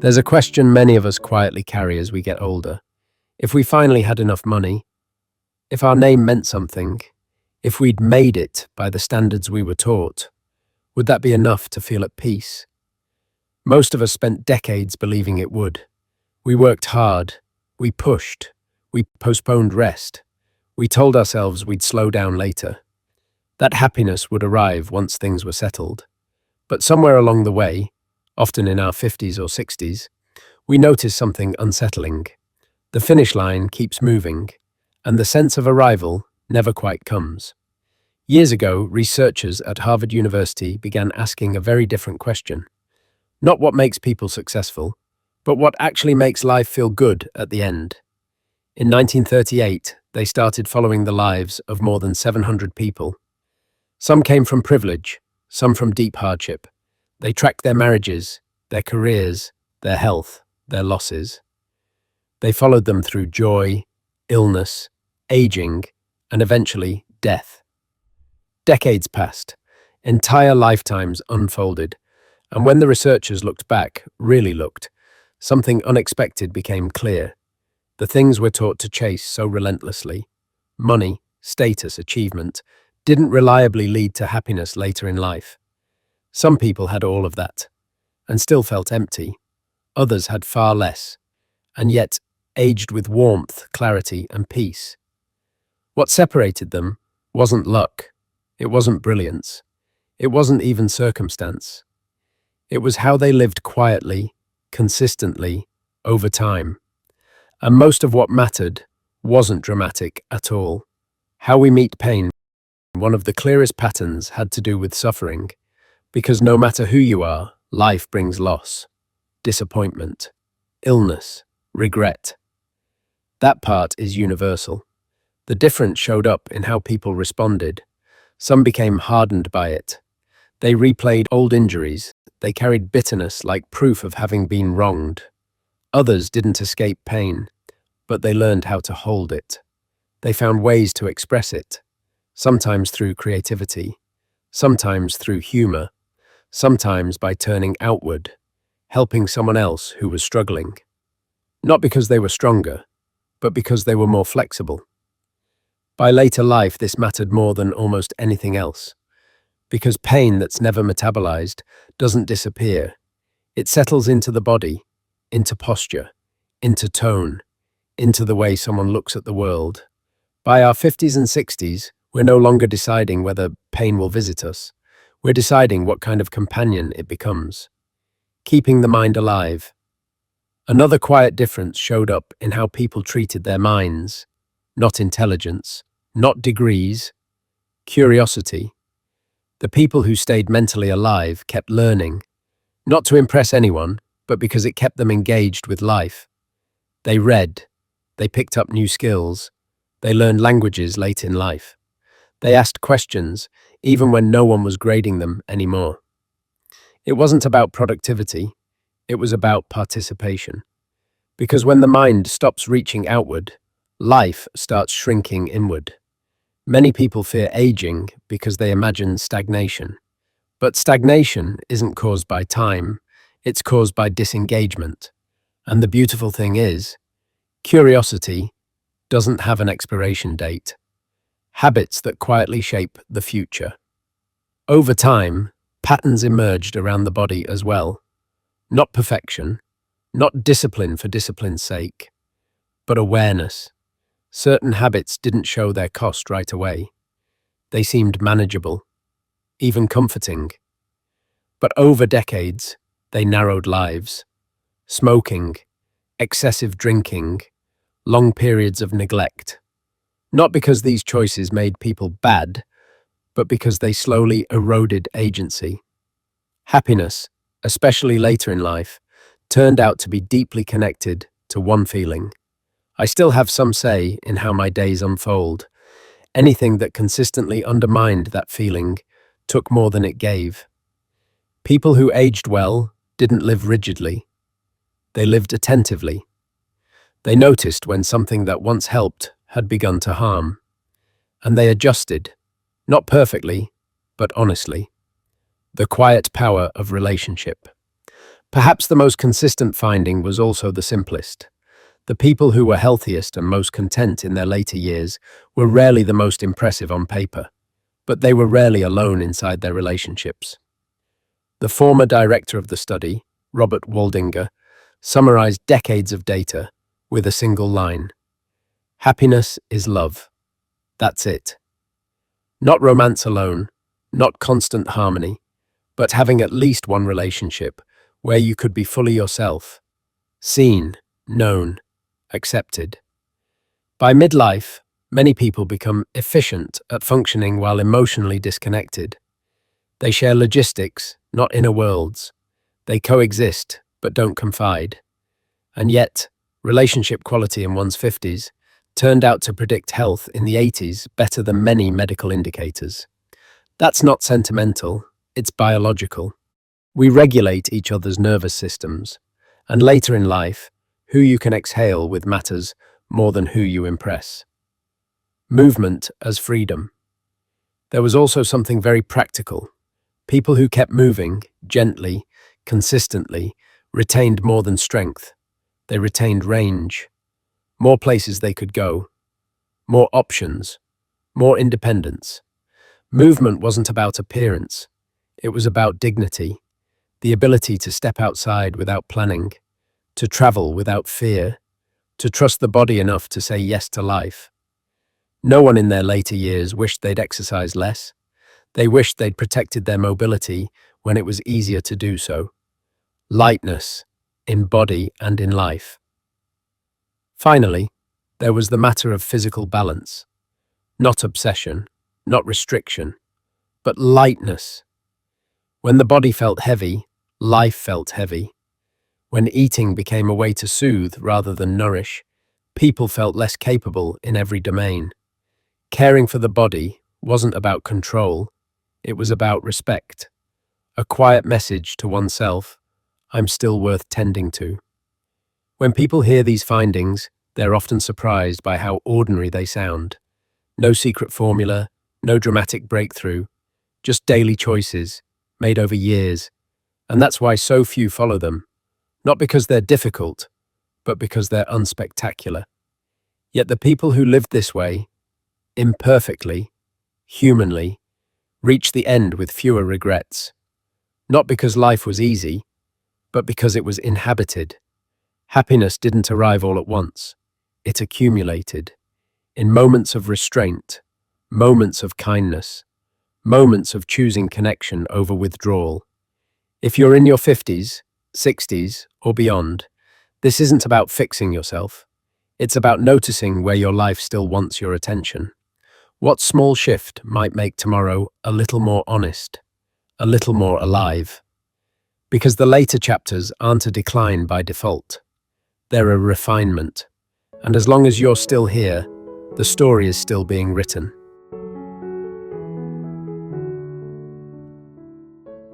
There's a question many of us quietly carry as we get older. If we finally had enough money, if our name meant something, if we'd made it by the standards we were taught, would that be enough to feel at peace? Most of us spent decades believing it would. We worked hard, we pushed, we postponed rest, we told ourselves we'd slow down later. That happiness would arrive once things were settled. But somewhere along the way, often in our 50s or 60s, we notice something unsettling. The finish line keeps moving, and the sense of arrival never quite comes. Years ago, researchers at Harvard University began asking a very different question. Not what makes people successful, but what actually makes life feel good at the end. In 1938, they started following the lives of more than 700 people. Some came from privilege, some from deep hardship. They tracked their marriages, their careers, their health, their losses. They followed them through joy, illness, aging, and eventually death. Decades passed, entire lifetimes unfolded, and when the researchers looked back, really looked, something unexpected became clear. The things we're taught to chase so relentlessly, money, status, achievement, didn't reliably lead to happiness later in life. Some people had all of that, and still felt empty. Others had far less, and yet aged with warmth, clarity, and peace. What separated them wasn't luck, it wasn't brilliance, it wasn't even circumstance. It was how they lived quietly, consistently, over time. And most of what mattered wasn't dramatic at all. How we meet pain, one of the clearest patterns, had to do with suffering. Because no matter who you are, life brings loss, disappointment, illness, regret. That part is universal. The difference showed up in how people responded. Some became hardened by it. They replayed old injuries. They carried bitterness like proof of having been wronged. Others didn't escape pain, but they learned how to hold it. They found ways to express it, sometimes through creativity, sometimes through humor, sometimes by turning outward, helping someone else who was struggling. Not because they were stronger, but because they were more flexible. By later life, this mattered more than almost anything else. Because pain that's never metabolized doesn't disappear. It settles into the body, into posture, into tone, into the way someone looks at the world. By our 50s and 60s, we're no longer deciding whether pain will visit us. We're deciding what kind of companion it becomes. Keeping the mind alive. Another quiet difference showed up in how people treated their minds. Not intelligence, not degrees, curiosity. The people who stayed mentally alive kept learning, not to impress anyone, but because it kept them engaged with life. They read, they picked up new skills, they learned languages late in life. They asked questions, even when no one was grading them anymore. It wasn't about productivity, it was about participation. Because when the mind stops reaching outward, life starts shrinking inward. Many people fear aging because they imagine stagnation. But stagnation isn't caused by time, it's caused by disengagement. And the beautiful thing is, curiosity doesn't have an expiration date. Habits that quietly shape the future. Over time, patterns emerged around the body as well. Not perfection, not discipline for discipline's sake, but awareness. Certain habits didn't show their cost right away. They seemed manageable, even comforting. But over decades, they narrowed lives. Smoking, excessive drinking, long periods of neglect. Not because these choices made people bad, but because they slowly eroded agency. Happiness, especially later in life, turned out to be deeply connected to one feeling. I still have some say in how my days unfold. Anything that consistently undermined that feeling took more than it gave. People who aged well didn't live rigidly. They lived attentively. They noticed when something that once helped had begun to harm. And they adjusted, not perfectly, but honestly. The quiet power of relationship. Perhaps the most consistent finding was also the simplest. The people who were healthiest and most content in their later years were rarely the most impressive on paper, but they were rarely alone inside their relationships. The former director of the study, Robert Waldinger, summarized decades of data with a single line. Happiness is love. That's it. Not romance alone, not constant harmony, but having at least one relationship where you could be fully yourself, seen, known, accepted. By midlife, many people become efficient at functioning while emotionally disconnected. They share logistics, not inner worlds. They coexist, but don't confide. And yet, relationship quality in one's 50s turned out to predict health in the 80s better than many medical indicators. That's not sentimental, it's biological. We regulate each other's nervous systems, and later in life, who you can exhale with matters more than who you impress. Movement as freedom. There was also something very practical. People who kept moving, gently, consistently, retained more than strength. They retained range. More places they could go. More options. More independence. Movement wasn't about appearance. It was about dignity. The ability to step outside without planning. To travel without fear. To trust the body enough to say yes to life. No one in their later years wished they'd exercised less. They wished they'd protected their mobility when it was easier to do so. Lightness, in body and in life. Finally, there was the matter of physical balance. Not obsession, not restriction, but lightness. When the body felt heavy, life felt heavy. When eating became a way to soothe rather than nourish, people felt less capable in every domain. Caring for the body wasn't about control, it was about respect. A quiet message to oneself, I'm still worth tending to. When people hear these findings, they're often surprised by how ordinary they sound. No secret formula, no dramatic breakthrough, just daily choices, made over years. And that's why so few follow them. Not because they're difficult, but because they're unspectacular. Yet the people who lived this way, imperfectly, humanly, reached the end with fewer regrets. Not because life was easy, but because it was inhabited. Happiness didn't arrive all at once. It accumulated. In moments of restraint, moments of kindness, moments of choosing connection over withdrawal. If you're in your 50s, 60s, or beyond, this isn't about fixing yourself. It's about noticing where your life still wants your attention. What small shift might make tomorrow a little more honest, a little more alive? Because the later chapters aren't a decline by default. They're a refinement. And as long as you're still here, the story is still being written.